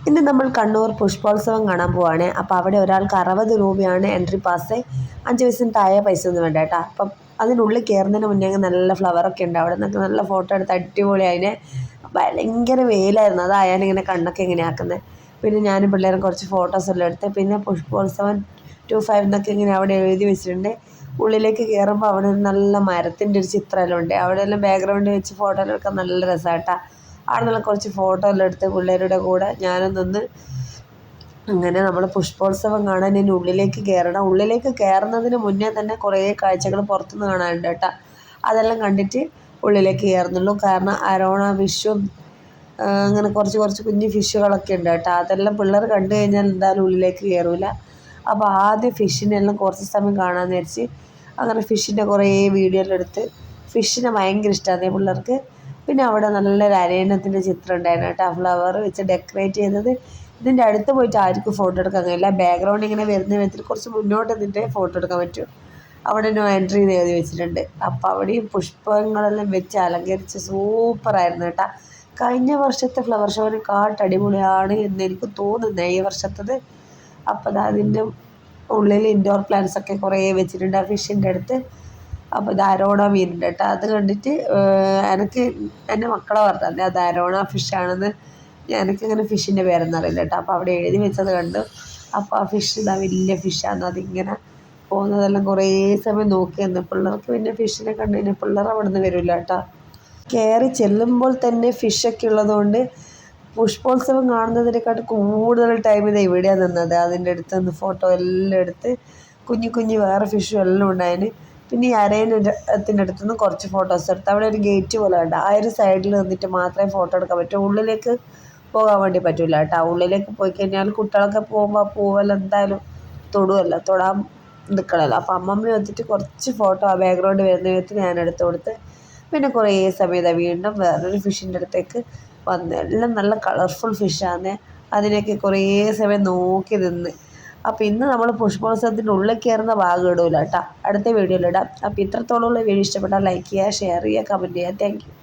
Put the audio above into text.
ഇന്ന് നമ്മൾ കണ്ണൂർ പുഷ്പോത്സവം കാണാൻ പോവാണ്. അപ്പോൾ അവിടെ ഒരാൾക്ക് 60 രൂപയാണ് എൻട്രി പാസ്. 5 വയസ്സിന് താഴെ പൈസ ഒന്നും വേണ്ട കേട്ടോ. അപ്പം അതിനുള്ളിൽ കയറുന്നതിന് മുന്നേ നല്ല ഫ്ലവറൊക്കെ ഉണ്ട്. അവിടെ നിന്നൊക്കെ നല്ല ഫോട്ടോ എടുത്ത് അടിപൊളി. അതിന് ഭയങ്കര വെയിലായിരുന്നു. അതായാലിങ്ങനെ കണ്ണൊക്കെ ഇങ്ങനെ ആക്കുന്നത്. പിന്നെ ഞാനും പിള്ളേരും കുറച്ച് ഫോട്ടോസ് എല്ലാം എടുത്ത്. പിന്നെ പുഷ്പോത്സവം 25 എന്നൊക്കെ ഇങ്ങനെ അവിടെ എഴുതി വെച്ചിട്ടുണ്ട്. ഉള്ളിലേക്ക് കയറുമ്പോൾ അവിടെ നല്ല മരത്തിൻ്റെ ഒരു ചിത്രമെല്ലാം ഉണ്ട്. അവിടെയെല്ലാം ബാക്ക്ഗ്രൗണ്ട് വെച്ച് ഫോട്ടോ എടുക്കാൻ നല്ല രസമായിട്ടാ. അവിടെ നിന്നുള്ള കുറച്ച് ഫോട്ടോ എല്ലാം എടുത്ത് പിള്ളേരുടെ കൂടെ ഞാനും നിന്ന് അങ്ങനെ നമ്മൾ പുഷ്പോത്സവം കാണാൻ ഇനി ഉള്ളിലേക്ക് കയറണം. ഉള്ളിലേക്ക് കയറുന്നതിന് മുന്നേ തന്നെ കുറേ കാഴ്ചകൾ പുറത്തുനിന്ന് കാണാനുണ്ട് കേട്ടോ. അതെല്ലാം കണ്ടിട്ട് ഉള്ളിലേക്ക് കയറുന്നുള്ളൂ. കാരണം അരോണ ഫിഷും അങ്ങനെ കുറച്ച് കുഞ്ഞു ഫിഷുകളൊക്കെ ഉണ്ട് കേട്ടോ. അതെല്ലാം പിള്ളേർ കണ്ടു കഴിഞ്ഞാൽ എന്തായാലും ഉള്ളിലേക്ക് കയറില്ല. അപ്പോൾ ആദ്യം ഫിഷിനെല്ലാം കുറച്ച് സമയം കാണാമെന്ന് വിചാരിച്ച് അങ്ങനെ ഫിഷിൻ്റെ കുറേ വീഡിയോ എല്ലാം എടുത്ത്. ഫിഷിനെ ഭയങ്കര ഇഷ്ടമാണ് പിള്ളേർക്ക്. പിന്നെ അവിടെ നല്ലൊരു അരയന്നത്തിൻ്റെ ചിത്രം ഉണ്ടായിരുന്നു കേട്ടോ. ഫ്ലവർ വെച്ച് ഡെക്കറേറ്റ് ചെയ്തത്. ഇതിൻ്റെ അടുത്ത് പോയിട്ട് ആർക്കും ഫോട്ടോ എടുക്കാൻ കഴിയില്ല. ബാക്ക്ഗ്രൗണ്ട് ഇങ്ങനെ വരുന്ന വിധത്തിൽ കുറച്ച് മുന്നോട്ട് നിന്നിട്ടേ ഫോട്ടോ എടുക്കാൻ പറ്റും. അവിടെ നോ എൻട്രി എന്ന് എഴുതി വെച്ചിട്ടുണ്ട്. അപ്പോൾ അവിടെയും പുഷ്പങ്ങളെല്ലാം വെച്ച് അലങ്കരിച്ച് സൂപ്പറായിരുന്നു കേട്ടോ. കഴിഞ്ഞ വർഷത്തെ ഫ്ലവർ ഷോനെക്കാട്ട് അടിപൊളിയാണ് എന്ന് എനിക്ക് തോന്നുന്നത് ഈ വർഷത്തത്. അപ്പോൾ അതിൻ്റെ ഉള്ളിൽ ഇൻഡോർ പ്ലാന്റ്സ് ഒക്കെ കുറേ വെച്ചിട്ടുണ്ട് ആ ഫിഷിൻ്റെ അടുത്ത്. അപ്പോൾ ഇത് അരോണ മീനുണ്ട് കേട്ടോ. അത് കണ്ടിട്ട് എനിക്ക് എൻ്റെ മക്കളെ പറഞ്ഞത് അത് അരോണ ഫിഷാണെന്ന്. എനിക്കിങ്ങനെ ഫിഷിൻ്റെ പേരൊന്നും അറിയില്ല കേട്ടോ. അപ്പോൾ അവിടെ എഴുതി വെച്ചത് കണ്ടു. അപ്പോൾ ആ ഫിഷ് ഇതാ വലിയ ഫിഷാണ്. അതിങ്ങനെ പോകുന്നതെല്ലാം കുറേ സമയം നോക്കി നിന്ന് പിള്ളേർക്ക് പിന്നെ ഫിഷിനെ കണ്ടു കഴിഞ്ഞാൽ പിള്ളേർ അവിടെ നിന്ന് വരില്ല കേട്ടോ. കയറി ചെല്ലുമ്പോൾ തന്നെ ഫിഷൊക്കെ ഉള്ളതുകൊണ്ട് പുഷ്പോത്സവം കാണുന്നതിനെക്കാട്ട് കൂടുതൽ ടൈം ഇത് ഇവിടെയാണ് നിന്നത്. അതിൻ്റെ അടുത്ത് നിന്ന് ഫോട്ടോ എല്ലാം എടുത്ത് കുഞ്ഞു വേറെ ഫിഷും എല്ലാം ഉണ്ടായതിന്. പിന്നെ ഈ അരയന്നത്തിൻ്റെ അടുത്ത് നിന്ന് കുറച്ച് ഫോട്ടോസ് എടുത്ത്. അവിടെ ഒരു ഗേറ്റ് പോലെ ഉണ്ട്. ആ ഒരു സൈഡിൽ നിന്നിട്ട് മാത്രമേ ഫോട്ടോ എടുക്കാൻ പറ്റൂ. ഉള്ളിലേക്ക് പോകാൻ വേണ്ടി പറ്റില്ല കേട്ടോ. ഉള്ളിലേക്ക് പോയി കഴിഞ്ഞാൽ കുട്ടികളൊക്കെ പോകുമ്പോൾ ആ പൂവെല്ലാം എന്തായാലും തൊടാൻ നിൽക്കണമല്ലോ. അപ്പോൾ അമ്മമ്മ വന്നിട്ട് കുറച്ച് ഫോട്ടോ ആ ബാക്ക്ഗ്രൗണ്ട് വരുന്ന വിധത്തിൽ ഞാൻ എടുത്ത് കൊടുത്ത്. പിന്നെ കുറേ സമയത്ത് വീണ്ടും വേറൊരു ഫിഷിൻ്റെ അടുത്തേക്ക് വന്ന്. എല്ലാം നല്ല കളർഫുൾ ഫിഷാണ്. അതിനൊക്കെ കുറേ സമയം നോക്കി നിന്ന്. അപ്പോൾ ഇന്ന് നമ്മൾ പുഷ്പോത്സവത്തിൻ്റെ ഉള്ളിൽ കയറുന്ന ഭാഗം ഇടൂല കേട്ടോ. അടുത്ത വീഡിയോയിലിടാം. അപ്പോൾ ഇത്രത്തോളമുള്ള വീഡിയോ ഇഷ്ടപ്പെട്ടാൽ ലൈക്ക് ചെയ്യുക, ഷെയർ ചെയ്യുക, കമൻറ്റ് ചെയ്യുക. Thank you.